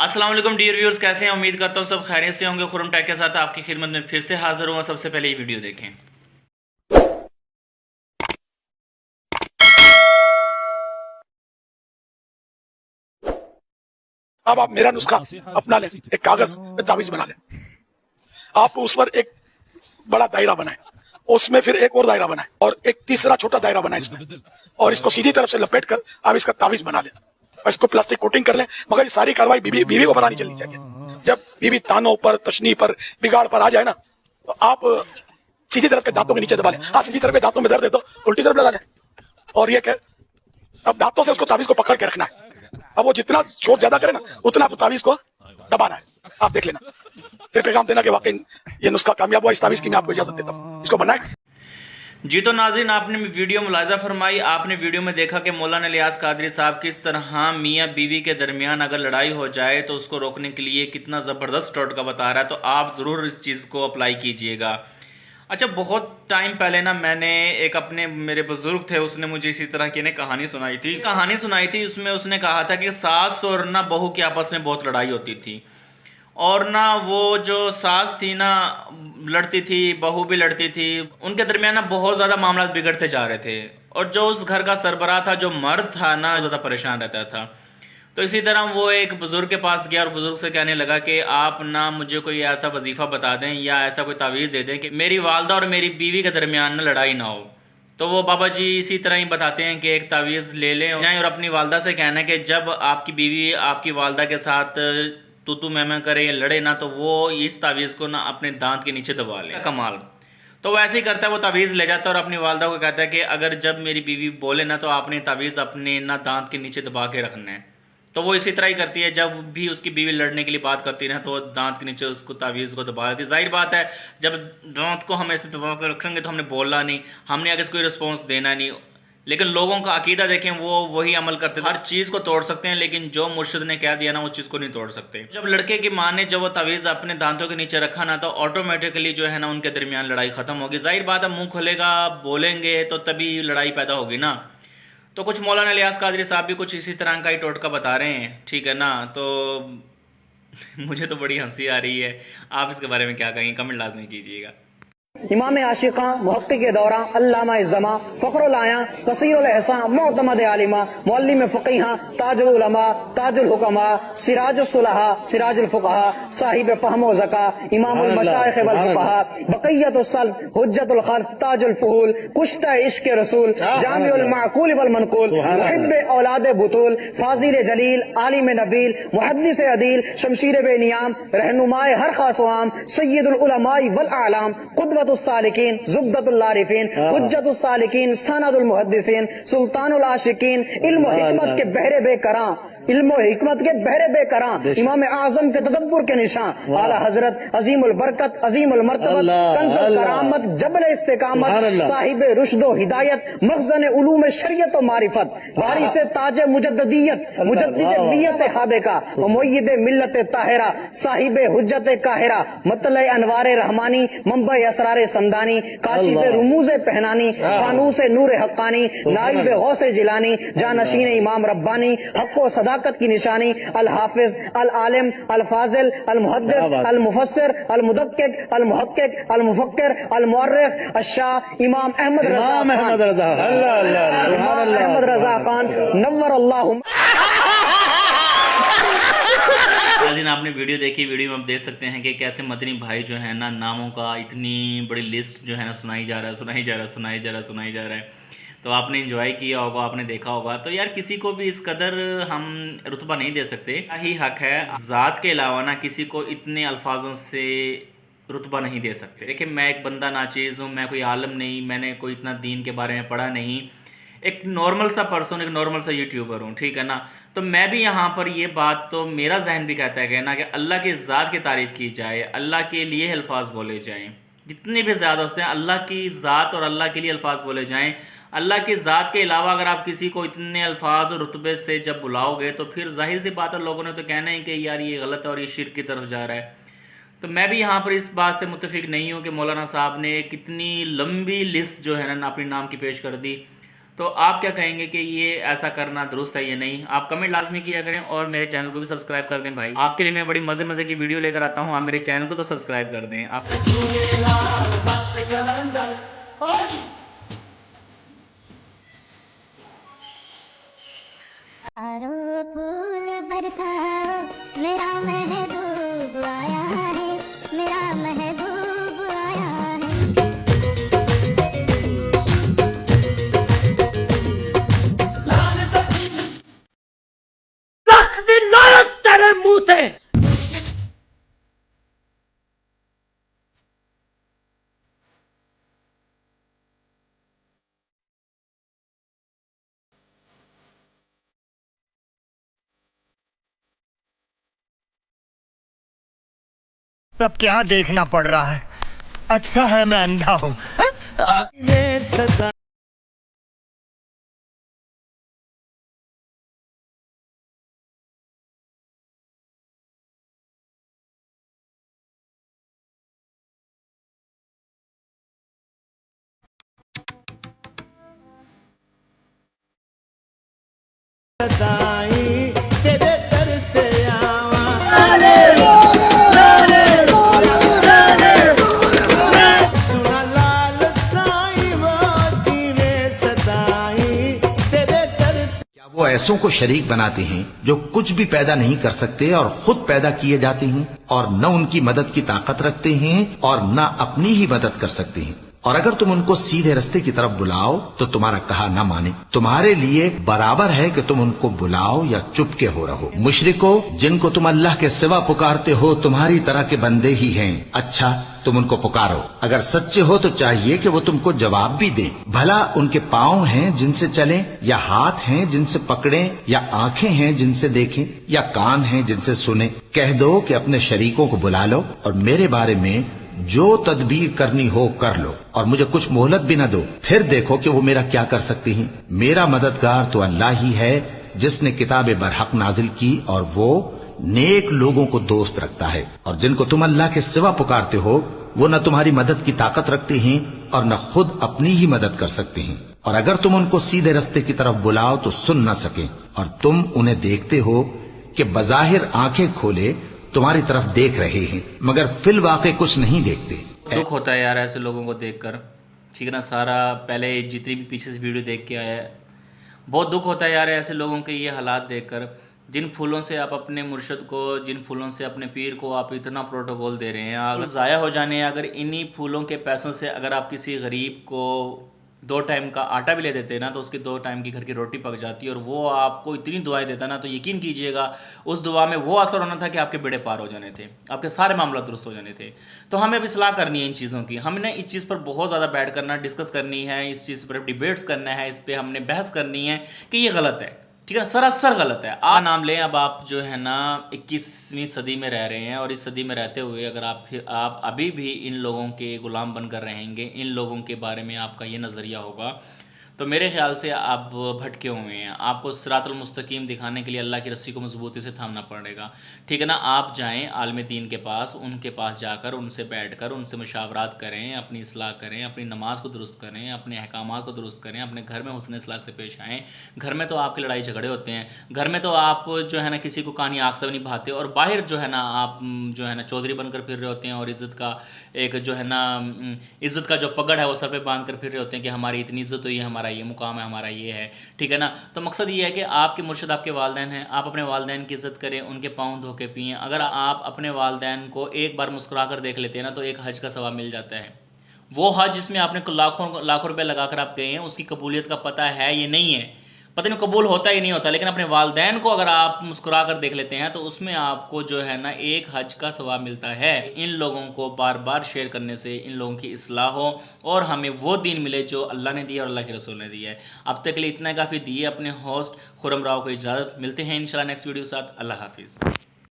अस्सलाम वालेकुम dear viewers, कैसे हैं? उम्मीद करता हूँ सब खैरियत से होंगे। खुरम टैक के साथ आपकी खिदमत में फिर से हाजिर हुआ। सबसे पहले ये वीडियो देखें। अब आप मेरा नुस्खा अपना लें, एक कागज में ताबीज बना लें। आप उस पर एक बड़ा दायरा बनाएं, उसमें फिर एक और दायरा बनाएं और एक तीसरा छोटा दायरा बनाएं इसमें, और इसको सीधी तरफ से लपेट कर आप इसका ताबीज बना लें और इसको प्लास्टिक कोटिंग कर लें। मगर ये सारी कार्रवाई बीवी को पता नहीं चलनी चाहिए। जब बीवी तानों पर, तशनी पर, बिगाड़ पर आ जाए ना, तो आप सीधी तरफ के दांतों के नीचे दबा लें। हाँ, सीधी तरफ के दांतों में दर्द है तो उल्टी तरफ लगा लें, और ये कह अब दांतों से उसको ताबीज को पकड़ के रखना है। अब वो जितना शोर ज्यादा करे ना, उतना आपको ताबीज को दबाना है। आप देख लेना, फिर पैगाम देना कि वाकई ये नुस्खा कामयाब हुआ। इस ताबीज की मैं आपको इजाजत देता हूँ, इसको बनाए। जी तो नाज़रीन, आपने वीडियो मुलाजा फरमाई। आपने वीडियो में देखा कि मौलाना इलियास कादरी साहब किस तरह मियाँ बीवी के दरमियान अगर लड़ाई हो जाए तो उसको रोकने के लिए कितना ज़बरदस्त टोटका बता रहा है। तो आप ज़रूर इस चीज़ को अप्लाई कीजिएगा। अच्छा, बहुत टाइम पहले ना मैंने एक अपने मेरे बुजुर्ग थे, उसने मुझे इसी तरह की ने कहानी सुनाई थी। उसमें उसने कहा था कि सास और ना बहू की आपस में बहुत लड़ाई होती थी, और ना वो जो सास थी ना लड़ती थी, बहू भी लड़ती थी। उनके दरमियान ना बहुत ज़्यादा मामला बिगड़ते जा रहे थे, और जो उस घर का सरबराह था, जो मर्द था ना, ज़्यादा परेशान रहता था। तो इसी तरह वो एक बुज़ुर्ग के पास गया और बुज़ुर्ग से कहने लगा कि आप ना मुझे कोई ऐसा वजीफ़ा बता दें या ऐसा कोई तावीज़ दे दें कि मेरी वालदा और मेरी बीवी के दरमियान ना लड़ाई ना हो। तो वो बाबा जी इसी तरह ही बताते हैं कि एक तावीज़ ले लें जाएँ और अपनी वालदा से कहना है कि जब आपकी बीवी आपकी वालदा के साथ तू मैं करे या लड़े ना, तो वो इस तावीज़ को ना अपने दांत के नीचे दबा ले। कमाल। तो वो ऐसे ही करता है, वो तावीज़ ले जाता है और अपनी वालदा को कहता है कि अगर जब मेरी बीवी बोले ना, तो आपने तावीज़ अपने ना दांत के नीचे दबा के रखना है। तो वो इसी तरह ही करती है, जब भी उसकी बीवी लड़ने के लिए बात करती है ना, तो वो दांत के नीचे उसको तावीज़ को दबा देती है। जाहिर बात है, जब दांत को हम ऐसे दबा कर रखेंगे तो हमने बोलना नहीं, हमने आगे कोई रिस्पॉन्स देना नहीं। लेकिन लोगों का अकीदा देखें, वो वही अमल करते थे। हर चीज़ को तोड़ सकते हैं, लेकिन जो मुर्शिद ने कह दिया ना, वो चीज़ को नहीं तोड़ सकते। जब लड़के की माँ ने जब वो तावीज़ अपने दांतों के नीचे रखा ना, तो ऑटोमेटिकली जो है ना उनके दरमियान लड़ाई ख़त्म होगी। जाहिर बात है, मुंह खुलेगा, बोलेंगे तो तभी लड़ाई पैदा होगी ना। तो कुछ मौलाना इलियास कादरी साहब भी कुछ इसी तरह का ही टोटका बता रहे हैं, ठीक है ना। तो मुझे तो बड़ी हंसी आ रही है। आप इसके बारे में क्या कहेंगे? कमेंट लाजमी कीजिएगा। इमाम आशिका मुहक्किक दौरा अल्लामा इज़्ज़मा फ़ख्रुल आया कसीरुल एहसान मुअतमद आलिमा मुअल्लिम फ़क़ीहा ताजुल उलमा ताजुल हुकमा सिराजुल सुलहा सिराजुल फुक़हा साहिब फ़हम व ज़का इमामुल मशाइख़ वल फुक़हा बक़ियतुस सल्फ़ हुज्जतुल ख़ल्फ़ ताजुल फ़ुहूल कुश्ता इश्क़ रसूल जामिउल माक़ूल वल मनक़ूल मुहिब्ब औलाद बुतूल फ़ाज़िल जलील आलिम नबील मुहद्दिस अदील शमशीर बेनियाम रहनुमाए हर ख़ास व आम सय्यदुल उलमाए वल आलाम क़ुदवतुस सालिकीन ज़ुब्दतुल आरिफ़ीन हुज्जतुस सालिकीन सनदुल मुहद्दिसीन सुल्तानुल आशिकीन इल्म व हिकमत के बहरे बेकरां इल्म व हिकमत के बहरे बेकरां इमाम आज़म के तदब्बुर के निशान आला हज़रत अज़ीमुल बरकत अज़ीमुल मर्तबत कंज़ुल करामत जबल इस्तिकामत साहिब रुश्द व हिदायत मख़ज़न उलूम शरीयत व मारिफत वारिस ताज मुजद्दिदियत मुजद्दिद मिल्लत साबिका व मुय्यिद मिल्लत ताहिरा साहिब हुज्जत काहिरा मतल अनवार रहमानी मंबा असरार समदानी काशिफ रुमूज पहनानी फानूस नूर हक्कानी नाइब गौसे जिलानी जानशीन इमाम रब्बानी हक़ व सदाकत की निशानी अल हाफिज अल आलिम अल फाजिल अल मुहद्दिस अल मुफस्सिर अल मुदक्किक अल मुहक्किक अल मुफक्किर अल मुअर्रिख अश-शाह इमाम अहमद रज़ा खान नव्वर अल्लाहु। नाज़रीन, आपने वीडियो देखी। वीडियो में आप देख सकते हैं कि कैसे मदनी भाई जो है ना, नामों का इतनी बड़ी लिस्ट जो है ना सुनाई जा रहा है। तो आपने एंजॉय किया होगा, आपने देखा होगा। तो यार, किसी को भी इस कदर हम रुतबा नहीं दे सकते। ही हक है, ज़ात के अलावा ना किसी को इतने अल्फाजों से रुतबा नहीं दे सकते। देखिए, मैं एक बंदा नाचीज़ हूँ, मैं कोई आलम नहीं, मैंने कोई इतना दीन के बारे में पढ़ा नहीं, एक नॉर्मल सा पर्सन, एक नॉर्मल सा यूट्यूबर हूँ, ठीक है ना। तो मैं भी यहाँ पर ये बात, तो मेरा जहन भी कहता है ना कि अल्लाह की ज़ात की तारीफ़ की जाए, अल्लाह के लिए अल्फाज बोले जाएँ, जितने भी ज़्यादा होते हैं अल्लाह की ज़ात और अल्लाह के लिए अल्फाज बोले जाएँ। अल्लाह की ज़ात के अलावा अगर आप किसी को इतने अल्फाज और रुतबे से जब बुलाओगे, तो फिर जाहिर सी बात है, लोगों ने तो कहना ही कि यार ये गलत है और ये शिर्क की तरफ जा रहा है। तो मैं भी यहाँ पर इस बात से मुत्तफिक नहीं हूँ कि मौलाना साहब ने कितनी लंबी लिस्ट जो है ना अपने नाम की पेश कर दी। तो आप क्या कहेंगे कि ये ऐसा करना दुरुस्त है या नहीं? आप कमेंट लाजमी किया करें और मेरे चैनल को भी सब्सक्राइब कर दें भाई। आपके लिए मैं बड़ी मज़े मज़े की वीडियो लेकर आता हूँ, आप मेरे चैनल को तो सब्सक्राइब कर दें आप। फूल भरता मेरा महबूब आया है, मेरा महबूब आया है। अब क्या देखना पड़ रहा है? अच्छा है मैं अंधा हूँ। तेरे दर से सुना लाल साईं मोती में सदाई तेरे दर। क्या वो ऐसों को शरीक बनाते हैं जो कुछ भी पैदा नहीं कर सकते और खुद पैदा किए जाते हैं और न उनकी मदद की ताकत रखते हैं और न अपनी ही मदद कर सकते हैं। और अगर तुम उनको सीधे रास्ते की तरफ बुलाओ तो तुम्हारा कहा न माने। तुम्हारे लिए बराबर है कि तुम उनको बुलाओ या चुपके हो रहो। मुशरिको, जिनको तुम अल्लाह के सिवा पुकारते हो तुम्हारी तरह के बंदे ही हैं। अच्छा, तुम उनको पुकारो। अगर सच्चे हो तो चाहिए कि वो तुमको जवाब भी दें। भला उनके पांव हैं जिनसे चलें, या हाथ हैं जिनसे पकड़ें, या आंखें हैं जिनसे देखें, या कान हैं जिनसे सुने। कह दो कि अपने शरीकों को बुला लो और मेरे बारे में जो तदबीर करनी हो कर लो और मुझे कुछ मोहलत भी न दो। फिर देखो कि वो मेरा क्या कर सकती हैं। मेरा मददगार तो अल्लाह ही है जिसने किताब बरहक नाजिल की और वो नेक लोगों को दोस्त रखता है। और जिनको तुम अल्लाह के सिवा पुकारते हो वो न तुम्हारी मदद की ताकत रखते हैं और न खुद अपनी ही मदद कर सकते हैं। और अगर तुम उनको सीधे रास्ते की तरफ बुलाओ तो सुन न सके और तुम उन्हें देखते हो कि बज़ाहिर आंखें खोले तुम्हारी तरफ देख रहे हैं मगर फिल वाक़े कुछ नहीं देखते। दुख होता है यार ऐसे लोगों को देखकर, ठीक है ना। सारा पहले जितनी भी पीछे से वीडियो देख के आया है, बहुत दुख होता है यार ऐसे लोगों के ये हालात देखकर। जिन फूलों से आप अपने मुर्शद को, जिन फूलों से अपने पीर को आप इतना प्रोटोकॉल दे रहे हैं, अगर ज़ाया हो जाने, अगर इन्हीं फूलों के पैसों से अगर आप किसी गरीब को 2 टाइम का आटा भी ले देते ना तो उसकी 2 टाइम की घर की रोटी पक जाती है। और वो आपको इतनी दुआएं देता ना तो यकीन कीजिएगा उस दुआ में वो असर होना था कि आपके बेड़े पार हो जाने थे, आपके सारे मामला दुरुस्त हो जाने थे। तो हमें अब इस्लाह करनी है इन चीज़ों की। हमने इस चीज़ पर बहुत ज़्यादा बैठ करना, डिस्कस करनी है, इस चीज़ पर डिबेट्स करना है, इस पर हमने बहस करनी है कि ये गलत है, ठीक है, सरासर गलत है। आप नाम लें, अब आप जो है ना 21वीं सदी में रह रहे हैं और इस सदी में रहते हुए अगर आप अभी भी इन लोगों के गुलाम बनकर रहेंगे, इन लोगों के बारे में आपका ये नज़रिया होगा तो मेरे ख्याल से आप भटके हुए हैं। आपको सिरातुल मुस्तकीम दिखाने के लिए अल्लाह की रस्सी को मजबूती से थामना पड़ेगा, ठीक है ना। आप जाएं आलिम दीन के पास, उनके पास जाकर उनसे बैठकर उनसे मुशावरात करें, अपनी इस्लाह करें, अपनी नमाज को दुरुस्त करें, अपने अहकामात को दुरुस्त करें, अपने घर में हुस्न इस्लाह से पेश आएँ। घर में तो आपकी लड़ाई झगड़े होते हैं, घर में तो आप जो है ना किसी को कानी आँख से नहीं भाते और बाहर जो है ना आप जो है ना चौधरी बनकर फिर रहे होते हैं और इज़्ज़त का एक जो है ना इज़्ज़त का जो पगड़ है वो सर पे बांध कर फिर रहे होते हैं कि हमारी इतनी इज़्ज़त हुई है, हमारा ये मुकाम है, हमारा ये है, ठीक है ना। तो मकसद ये है कि आपके मुर्शिद आपके वालिदैन हैं, आप अपने वालिदैन की इज़्ज़त करें, उनके पाँव धो के पिएँ। अगर आप अपने वालिदैन को एक बार मुस्कुरा कर देख लेते हैं ना तो एक हज का सवाब मिल जाता है। वो हज जिसमें आपने लाखों रुपए लगाकर आप गए हैं उसकी कबूलियत का पता है ये नहीं है, पता नहीं कबूल होता ही नहीं होता, लेकिन अपने वालिदैन को अगर आप मुस्कुरा कर देख लेते हैं तो उसमें आपको जो है ना एक हज का सवाब मिलता है। इन लोगों को बार बार शेयर करने से इन लोगों की इस्लाह हो और हमें वो दीन मिले जो अल्लाह ने दिया और अल्लाह के रसूल ने दिया है। अब तक के लिए इतना काफ़ी दिए। अपने होस्ट खुरम राव को इजाज़त, मिलते हैं इंशाल्लाह नेक्स्ट वीडियो के साथ। अल्लाह हाफिज़।